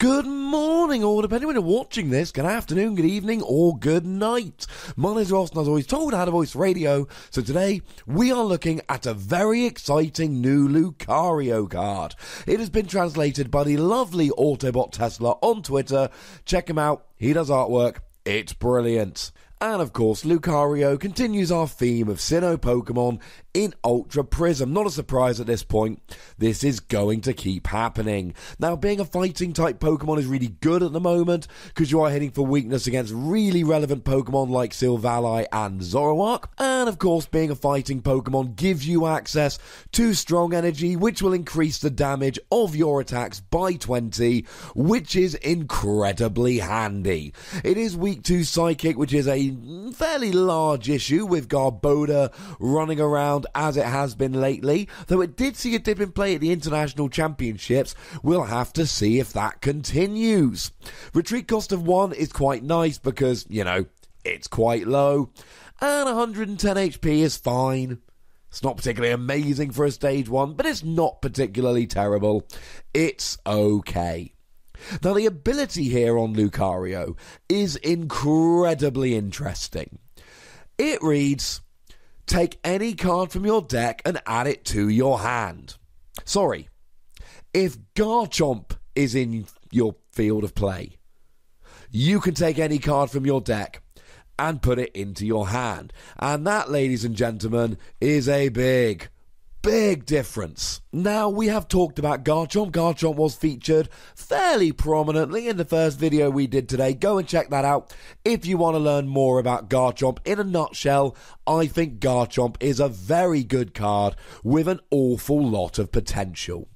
Good morning, or depending when you're watching this, good afternoon, good evening, or good night. My name is Ross, and as always told, I had a voice radio. So today, we are looking at a very exciting new Lucario card. It has been translated by the lovely Autobot Tesla on Twitter. Check him out. He does artwork. It's brilliant. And of course, Lucario continues our theme of Sinnoh Pokemon in Ultra Prism. Not a surprise at this point, this is going to keep happening. Now, being a fighting type Pokemon is really good at the moment, because you are hitting for weakness against really relevant Pokemon like Silvally and Zoroark. And of course, being a fighting Pokemon gives you access to Strong Energy, which will increase the damage of your attacks by 20, which is incredibly handy. It is weak to Psychic, which is a fairly large issue with Garbodor running around as it has been lately, though it did see a dip in play at the International Championships. We'll have to see if that continues. Retreat cost of 1 is quite nice because, you know, it's quite low, and 110 HP is fine. It's not particularly amazing for a stage 1, but it's not particularly terrible. It's okay. Now, the ability here on Lucario is incredibly interesting. It reads, take any card from your deck and add it to your hand. Sorry, if Garchomp is in your field of play, you can take any card from your deck and put it into your hand. And that, ladies and gentlemen, is a big difference. Now, we have talked about Garchomp. Garchomp was featured fairly prominently in the first video we did today. Go and check that out if you want to learn more about Garchomp. In a nutshell, I think Garchomp is a very good card with an awful lot of potential.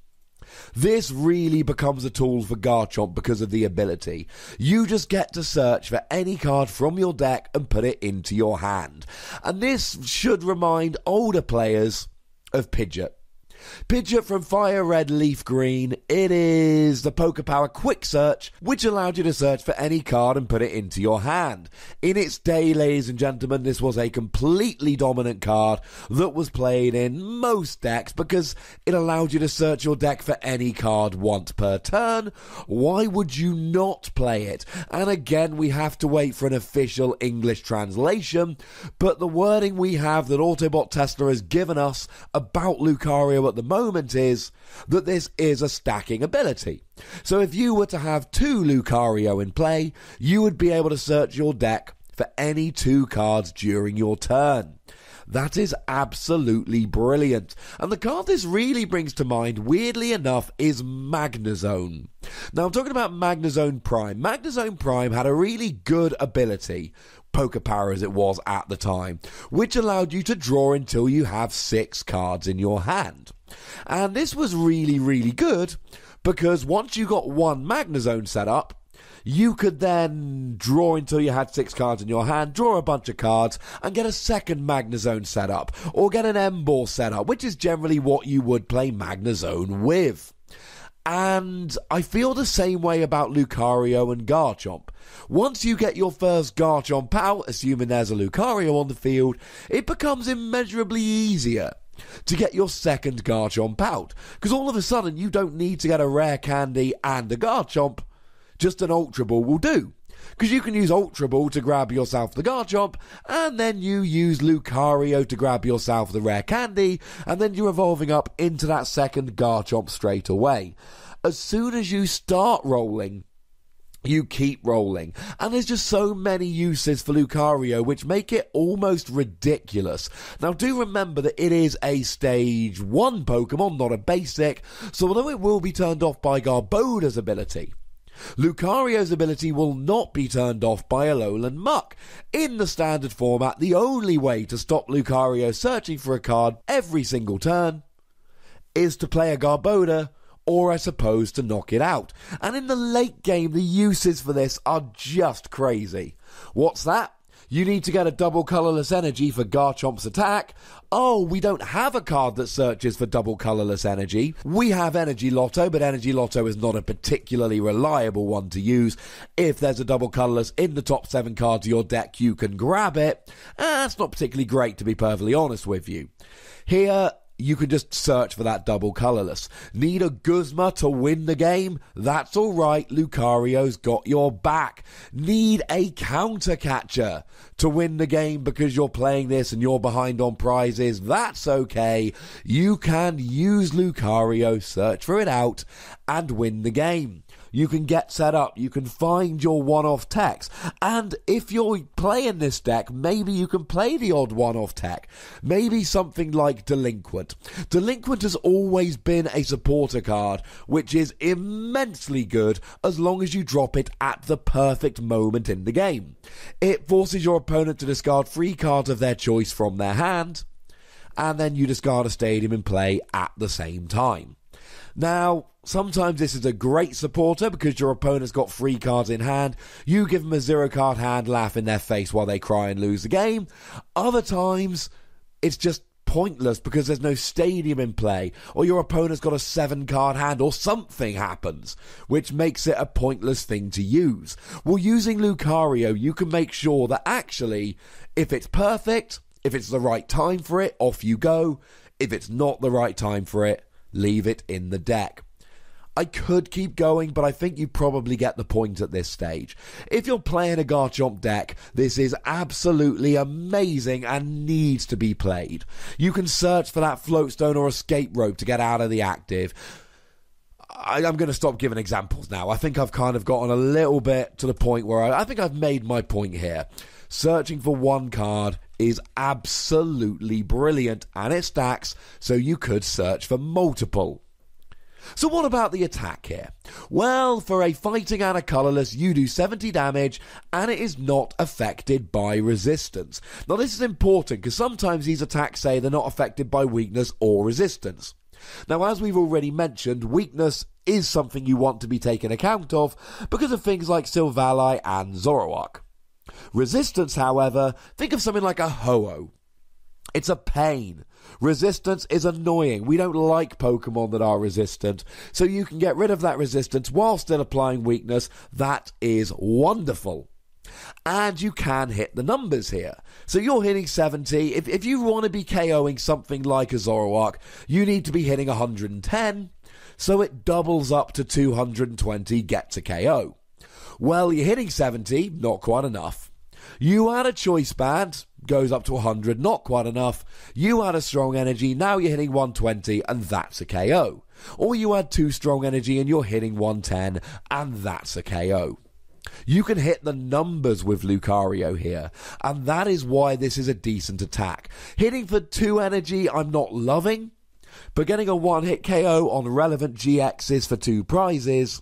This really becomes a tool for Garchomp because of the ability. You just get to search for any card from your deck and put it into your hand. And this should remind older players of Pidgeot. Pidgeot from Fire Red Leaf Green. It is the Pokepower Quick Search, which allowed you to search for any card and put it into your hand. In its day, ladies and gentlemen, this was a completely dominant card that was played in most decks because it allowed you to search your deck for any card once per turn. Why would you not play it? And again, we have to wait for an official English translation, but the wording we have that Autobot Tesla has given us about Lucario at the moment is that this is a stacking ability. So if you were to have 2 Lucario in play, you would be able to search your deck for any 2 cards during your turn. That is absolutely brilliant. And the card this really brings to mind, weirdly enough, is Magnezone. Now, I'm talking about Magnezone Prime. Magnezone Prime had a really good ability, Pokepower as it was at the time, which allowed you to draw until you have 6 cards in your hand. And this was really good because once you got one Magnezone set up, you could then draw until you had 6 cards in your hand, draw a bunch of cards, and get a second Magnezone set up, or get an M-Ball set up, which is generally what you would play Magnezone with. And I feel the same way about Lucario and Garchomp. Once you get your first Garchomp out, assuming there's a Lucario on the field, it becomes immeasurably easier to get your second Garchomp out, because all of a sudden you don't need to get a rare candy and a Garchomp. Just an Ultra Ball will do, because you can use Ultra Ball to grab yourself the Garchomp, and then you use Lucario to grab yourself the rare candy, and then you're evolving up into that second Garchomp straight away. As soon as you start rolling, you keep rolling, and there's just so many uses for Lucario which make it almost ridiculous. Now, do remember that it is a stage 1 Pokemon, not a basic, so although it will be turned off by Garbodor's ability, Lucario's ability will not be turned off by Alolan Muck. In the standard format, the only way to stop Lucario searching for a card every single turn is to play a Garbodor, or I suppose to knock it out. And in the late game, the uses for this are just crazy. What's that? You need to get a double colourless energy for Garchomp's attack. Oh, we don't have a card that searches for double colourless energy. We have Energy Lotto, but Energy Lotto is not a particularly reliable one to use. If there's a double colourless in the top 7 cards of your deck, you can grab it. That's not particularly great, to be perfectly honest with you. Here, you can just search for that double colourless. Need a Guzma to win the game? That's alright, Lucario's got your back. Need a counter catcher to win the game because you're playing this and you're behind on prizes? That's okay. You can use Lucario, search for it out, and win the game. You can get set up, you can find your one-off techs, and if you're playing this deck, maybe you can play the odd one-off tech. Maybe something like Delinquent. Delinquent has always been a supporter card, which is immensely good as long as you drop it at the perfect moment in the game. It forces your opponent to discard 3 cards of their choice from their hand, and then you discard a stadium in play at the same time. Now, sometimes this is a great supporter because your opponent's got 3 cards in hand. You give them a 0-card hand, laugh in their face while they cry and lose the game. Other times, it's just pointless because there's no stadium in play, or your opponent's got a 7-card hand, or something happens, which makes it a pointless thing to use. Well, using Lucario, you can make sure that actually, if it's perfect, if it's the right time for it, off you go. If it's not the right time for it, leave it in the deck. I could keep going, but I think you probably get the point at this stage. If you're playing a Garchomp deck, this is absolutely amazing and needs to be played. You can search for that floatstone or escape rope to get out of the active. I'm going to stop giving examples now. I think I've kind of gotten a little bit to the point where I think I've made my point here. Searching for one card is absolutely brilliant, and it stacks, so you could search for multiple. So what about the attack here? Well, for a fighting and a colourless, you do 70 damage, and it is not affected by resistance. Now this is important, because sometimes these attacks say they're not affected by weakness or resistance. Now, as we've already mentioned, weakness is something you want to be taken account of because of things like Silvally and Zoroark. Resistance, however, think of something like a Ho-Oh. It's a pain. Resistance is annoying. We don't like Pokemon that are resistant, so you can get rid of that resistance while still applying weakness. That is wonderful. And you can hit the numbers here. So you're hitting 70. If you want to be KOing something like a Zoroark, you need to be hitting 110, so it doubles up to 220, get to KO. Well, you're hitting 70, not quite enough. You add a choice band, goes up to 100, not quite enough. You add a strong energy, now you're hitting 120, and that's a KO. Or you add 2 strong energy and you're hitting 110, and that's a KO. You can hit the numbers with Lucario here, and that is why this is a decent attack. Hitting for 2 energy, I'm not loving, but getting a 1-hit KO on relevant GXs for 2 prizes,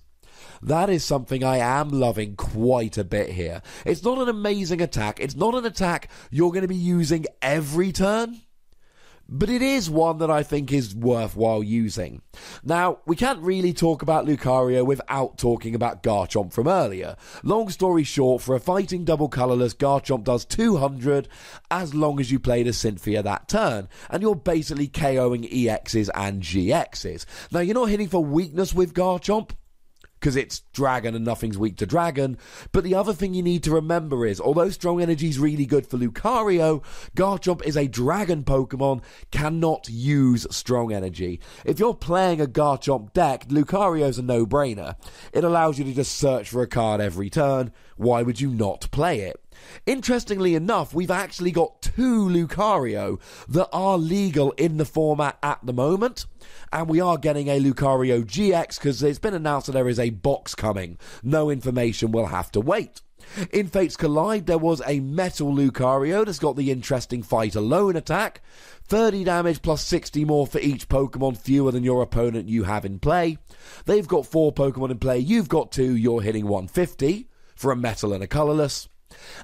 that is something I am loving quite a bit here. It's not an amazing attack. It's not an attack you're going to be using every turn, but it is one that I think is worthwhile using. Now, we can't really talk about Lucario without talking about Garchomp from earlier. Long story short, for a fighting double colourless, Garchomp does 200 as long as you played a Cynthia that turn, and you're basically KOing EXs and GXs. Now, you're not hitting for weakness with Garchomp, because it's dragon and nothing's weak to dragon. But the other thing you need to remember is, although strong energy is really good for Lucario, Garchomp is a dragon Pokemon, cannot use strong energy. If you're playing a Garchomp deck, Lucario's a no-brainer. It allows you to just search for a card every turn. Why would you not play it? Interestingly enough, we've actually got 2 Lucario that are legal in the format at the moment, and we are getting a Lucario GX because it's been announced that there is a box coming. No information, we'll have to wait. In Fates Collide, there was a Metal Lucario that's got the interesting Fight Alone attack. 30 damage plus 60 more for each Pokemon fewer than your opponent you have in play. They've got 4 Pokemon in play, you've got 2, you're hitting 150 for a Metal and a Colourless.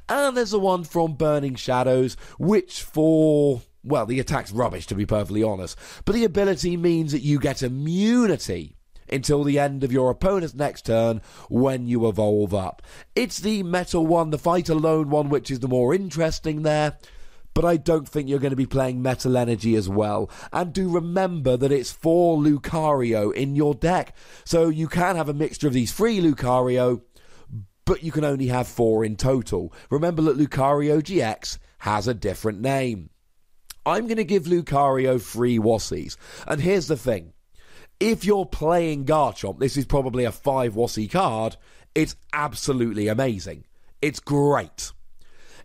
And there's the one from Burning Shadows, which for, well, the attack's rubbish to be perfectly honest, but the ability means that you get immunity until the end of your opponent's next turn when you evolve up. It's the Metal one, the Fight Alone one, which is the more interesting there, but I don't think you're going to be playing Metal Energy as well. And do remember that it's 4 Lucario in your deck, so you can have a mixture of these 3 Lucario, but you can only have 4 in total. Remember that Lucario GX has a different name. I'm going to give Lucario 3 Wassies. And here's the thing. If you're playing Garchomp, this is probably a 5 Wassie card, it's absolutely amazing. It's great.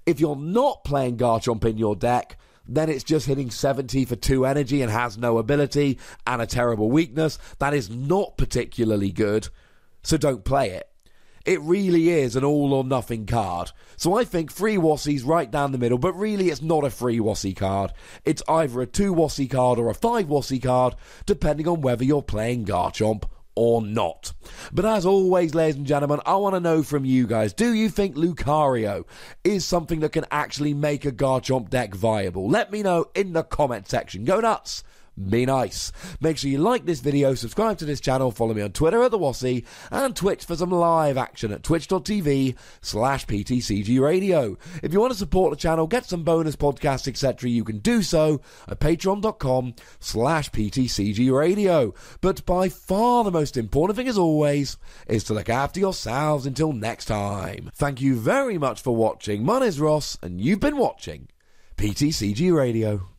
If you're not playing Garchomp in your deck, then it's just hitting 70 for 2 energy and has no ability and a terrible weakness. That is not particularly good, so don't play it. It really is an all-or-nothing card. So I think 3 Wassies right down the middle, but really it's not a 3 Wassie card. It's either a 2 Wassie card or a 5 Wassie card, depending on whether you're playing Garchomp or not. But as always, ladies and gentlemen, I want to know from you guys, do you think Lucario is something that can actually make a Garchomp deck viable? Let me know in the comment section. Go nuts! Be nice. Make sure you like this video, subscribe to this channel, follow me on Twitter at The Wassie, and Twitch for some live action at twitch.tv/PTCGRadio. If you want to support the channel, get some bonus podcasts, etc., you can do so at patreon.com/PTCGRadio. But by far the most important thing, as always, is to look after yourselves until next time. Thank you very much for watching. My name is Ross, and you've been watching PTCG Radio.